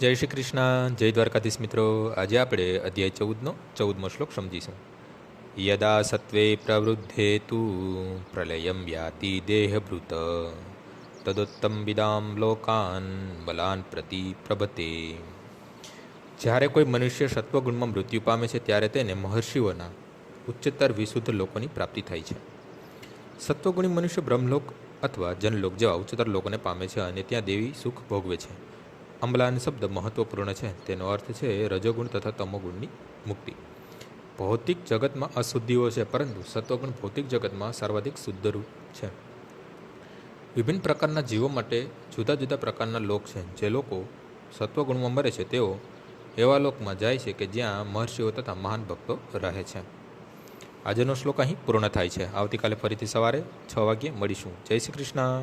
જય શ્રી કૃષ્ણ, જય દ્વારકાધીશ મિત્રો. આજે આપણે અધ્યાય 14નો શ્લોક સમજીશું. યદા સત્વે પ્રવૃદ્ધે તુ પ્રલયમ યાતિ દેહભૃત તદોત્તમ વિદામ લોકાન બલાન પ્રતિ પ્રભતે. જ્યારે કોઈ મનુષ્ય સત્વગુણમાં મૃત્યુ પામે છે ત્યારે તેને મહર્ષિઓના ઉચ્ચતર વિશુદ્ધ લોકોની પ્રાપ્તિ થાય છે. સત્વગુણી મનુષ્ય બ્રહ્મલોક અથવા જનલોક જેવા ઉચ્ચતર લોકોને પામે છે અને ત્યાં દેવી સુખ ભોગવે છે. અમ્લાન શબ્દ મહત્વપૂર્ણ છે. તેનો અર્થ છે રજોગુણ તથા તમોગુણની મુક્તિ. ભૌતિક જગતમાં અશુદ્ધિઓ છે, પરંતુ સત્વગુણ ભૌતિક જગતમાં સર્વાધિક શુદ્ધ છે. વિભિન્ન પ્રકારના જીવો માટે જુદા જુદા પ્રકારના લોક છે. જે લોકો સત્વગુણમાં મરે છે તેઓ એવા લોકમાં જાય છે કે જ્યાં મહર્ષિઓ તથા મહાન ભક્તો રહે છે. આજનો શ્લોક અહીં પૂર્ણ થાય છે. આવતીકાલે ફરીથી સવારે 6 વાગ્યે મળીશું. જય શ્રી કૃષ્ણ.